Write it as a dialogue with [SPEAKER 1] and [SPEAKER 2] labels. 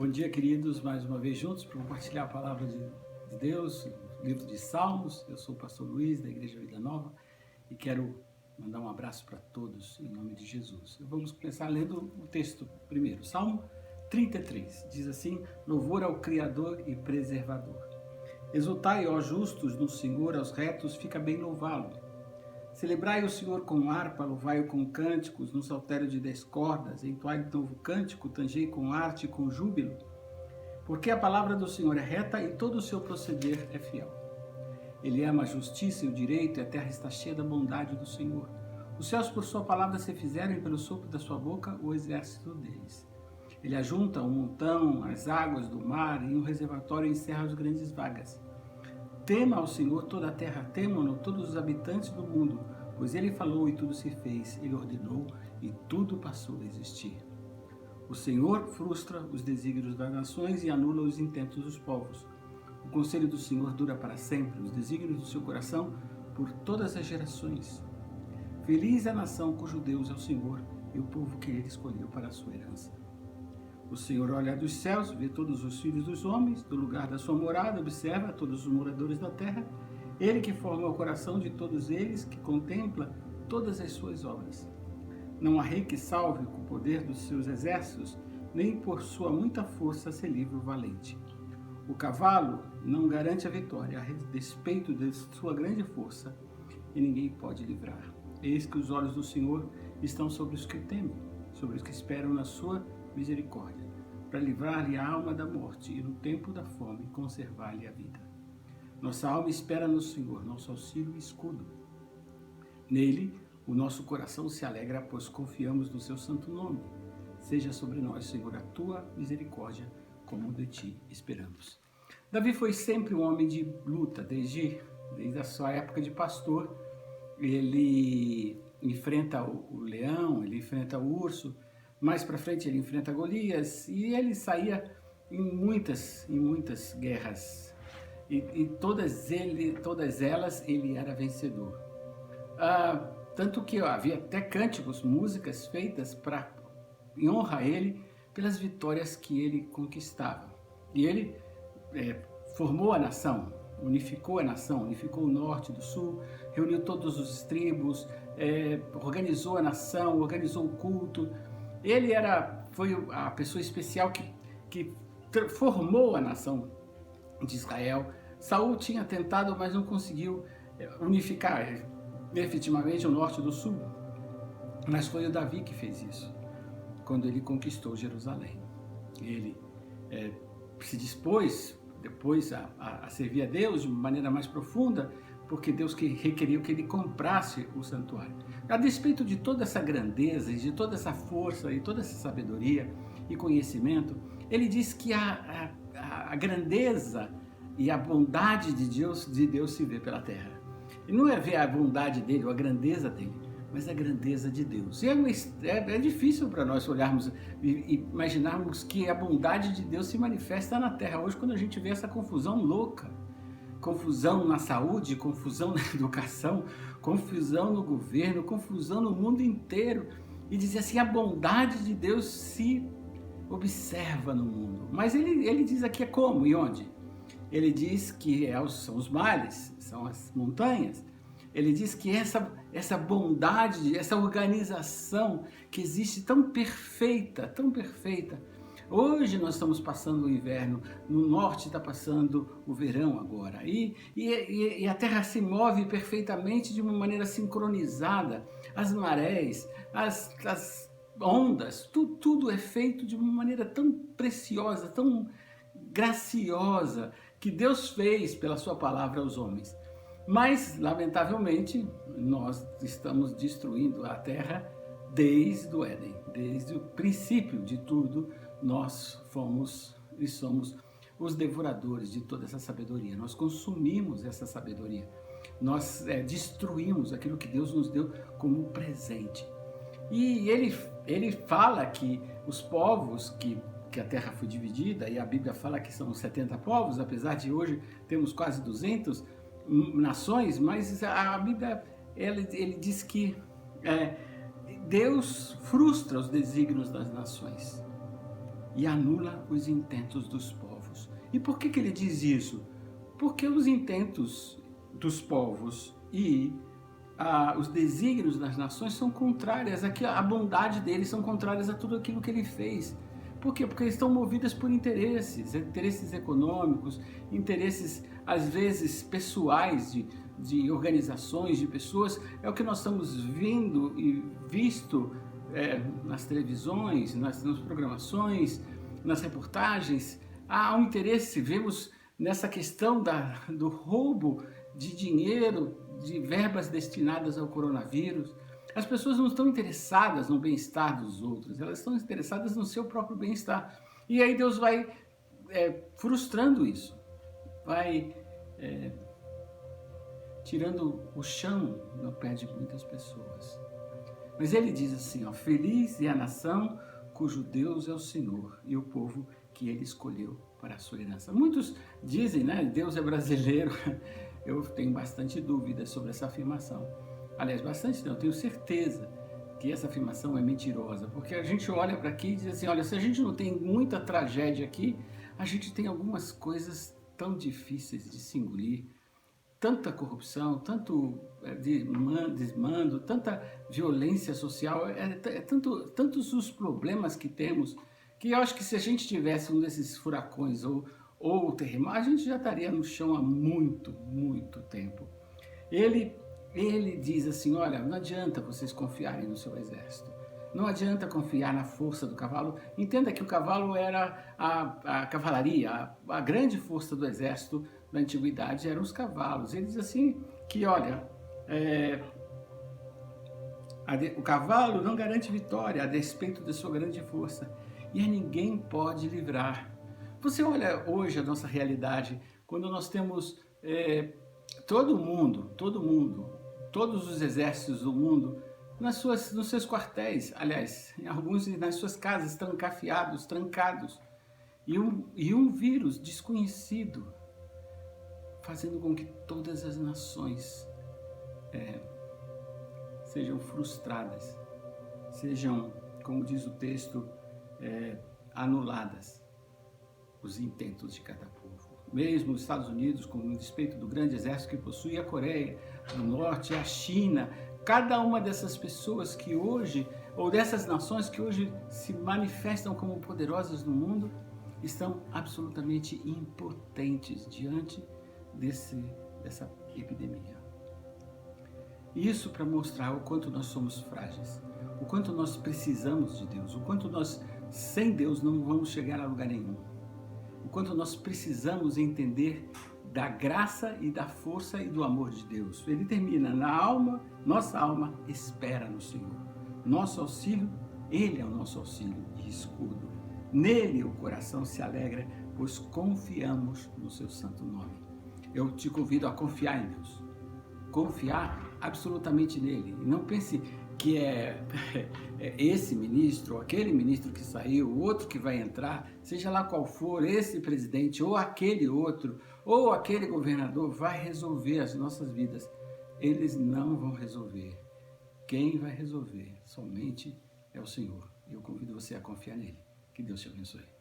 [SPEAKER 1] Bom dia, queridos, mais uma vez juntos para compartilhar a palavra de Deus, o livro de Salmos. Eu sou o pastor Luiz, da Igreja Vida Nova, e quero mandar um abraço para todos, em nome de Jesus. Vamos começar lendo o texto primeiro. Salmo 33, diz assim: Louvor ao Criador e Preservador. Exultai, ó justos, no Senhor, aos retos fica bem louvá-lo. Celebrai o Senhor com harpa, louvai-o com cânticos, no saltério de 10 cordas, entoai novo cântico, tangei com arte e com júbilo. Porque a palavra do Senhor é reta e todo o seu proceder é fiel. Ele ama a justiça e o direito, e a terra está cheia da bondade do Senhor. Os céus por sua palavra se fizeram, e pelo sopro da sua boca o exército deles. Ele ajunta um montão, as águas do mar, e um reservatório encerra as grandes vagas. Tema ao Senhor toda a terra, temam-no todos os habitantes do mundo, pois ele falou e tudo se fez, ele ordenou e tudo passou a existir. O Senhor frustra os desígnios das nações e anula os intentos dos povos. O conselho do Senhor dura para sempre, os desígnios do seu coração por todas as gerações. Feliz a nação cujo Deus é o Senhor e o povo que ele escolheu para a sua herança. O Senhor olha dos céus, vê todos os filhos dos homens, do lugar da sua morada, observa todos os moradores da terra. Ele que forma o coração de todos eles, que contempla todas as suas obras. Não há rei que salve com o poder dos seus exércitos, nem por sua muita força se livre o valente. O cavalo não garante a vitória, a despeito de sua grande força, e ninguém pode livrar. Eis que os olhos do Senhor estão sobre os que temem, sobre os que esperam na sua misericórdia, para livrar-lhe a alma da morte e no tempo da fome conservar-lhe a vida. Nossa alma espera no Senhor, nosso auxílio e escudo. Nele, o nosso coração se alegra, pois confiamos no seu santo nome. Seja sobre nós, Senhor, a tua misericórdia, como de ti esperamos. Davi foi sempre um homem de luta, desde a sua época de pastor. Ele enfrenta o leão, ele enfrenta o urso. Mais para frente ele enfrenta Golias e ele saía em muitas guerras e todas elas ele era vencedor. Tanto que havia até cânticos, músicas feitas em honra a ele pelas vitórias que ele conquistava. E ele formou a nação, unificou o norte do sul, reuniu todos os tribos, organizou a nação, organizou o culto. Ele foi a pessoa especial que formou a nação de Israel. Saul tinha tentado, mas não conseguiu unificar efetivamente o norte do sul. Mas foi o Davi que fez isso, quando ele conquistou Jerusalém. Ele se dispôs depois a servir a Deus de maneira mais profunda, porque Deus requeriu que ele comprasse o santuário. A despeito de toda essa grandeza, de toda essa força e toda essa sabedoria e conhecimento, ele diz que a grandeza e a bondade de Deus se vê pela terra. E não é ver a bondade dele ou a grandeza dele, mas a grandeza de Deus. E é difícil para nós olharmos e imaginarmos que a bondade de Deus se manifesta na terra hoje, quando a gente vê essa confusão louca. Confusão na saúde, confusão na educação, confusão no governo, confusão no mundo inteiro. E dizer assim, a bondade de Deus se observa no mundo. Mas ele diz aqui como e onde? Ele diz que são os males, são as montanhas. Ele diz que essa bondade, essa organização que existe tão perfeita. Hoje nós estamos passando o inverno, no norte está passando o verão agora, e a terra se move perfeitamente de uma maneira sincronizada, as marés, as ondas, tudo é feito de uma maneira tão preciosa, tão graciosa, que Deus fez pela sua palavra aos homens. Mas, lamentavelmente, nós estamos destruindo a terra desde o Éden, desde o princípio de tudo. Nós fomos e somos os devoradores de toda essa sabedoria. Nós consumimos essa sabedoria. Nós destruímos aquilo que Deus nos deu como presente. E ele fala que os povos que a terra foi dividida, e a Bíblia fala que são 70 povos, apesar de hoje temos quase 200 nações, mas a Bíblia ele diz que Deus frustra os desígnios das nações. e anula os intentos dos povos. E por que ele diz isso? Porque os intentos dos povos e os desígnios das nações são contrárias, a bondade deles são contrárias a tudo aquilo que ele fez. Por quê? Porque eles estão movidas por interesses econômicos, interesses às vezes pessoais de organizações, de pessoas. É o que nós estamos vendo e visto nas televisões, nas programações, nas reportagens. Há um interesse, vemos nessa questão do roubo de dinheiro, de verbas destinadas ao coronavírus. As pessoas não estão interessadas no bem-estar dos outros, elas estão interessadas no seu próprio bem-estar. E aí Deus vai frustrando isso, vai tirando o chão do pé de muitas pessoas. Mas ele diz assim, ó, feliz é a nação cujo Deus é o Senhor e o povo que ele escolheu para a sua herança. Muitos dizem, né, Deus é brasileiro. Eu tenho bastante dúvidas sobre essa afirmação. Aliás, bastante não, eu tenho certeza que essa afirmação é mentirosa, porque a gente olha para aqui e diz assim, olha, se a gente não tem muita tragédia aqui, a gente tem algumas coisas tão difíceis de se engolir, tanta corrupção, tanto desmando, tanta violência social, tantos os problemas que temos, que eu acho que se a gente tivesse um desses furacões ou terremoto, a gente já estaria no chão há muito, muito tempo. Ele diz assim, olha, não adianta vocês confiarem no seu exército. Não adianta confiar na força do cavalo. Entenda que o cavalo era a cavalaria, a grande força do exército da antiguidade eram os cavalos. Ele diz assim que, olha, o cavalo não garante vitória a despeito de sua grande força. E a ninguém pode livrar. Você olha hoje a nossa realidade, quando nós temos todo mundo, todos os exércitos do mundo, nos seus quartéis, aliás, alguns nas suas casas, trancafiados, trancados, e um vírus desconhecido, fazendo com que todas as nações sejam frustradas, sejam, como diz o texto, anuladas os intentos de cada povo. Mesmo os Estados Unidos, com o despeito do grande exército que possui, a Coreia do Norte, a China, cada uma dessas pessoas que hoje, ou dessas nações que hoje se manifestam como poderosas no mundo, estão absolutamente impotentes diante dessa epidemia. Isso para mostrar o quanto nós somos frágeis, o quanto nós precisamos de Deus, o quanto nós, sem Deus, não vamos chegar a lugar nenhum. O quanto nós precisamos entender da graça e da força e do amor de Deus. Ele termina, nossa alma espera no Senhor. Nosso auxílio, Ele é o nosso auxílio e escudo. Nele o coração se alegra, pois confiamos no seu santo nome. Eu te convido a confiar em Deus. Confiar absolutamente nele. E não pense que é esse ministro, ou aquele ministro que saiu, o outro que vai entrar, seja lá qual for, esse presidente, ou aquele outro, ou aquele governador, vai resolver as nossas vidas. Eles não vão resolver. Quem vai resolver somente é o Senhor. Eu convido você a confiar nele. Que Deus te abençoe.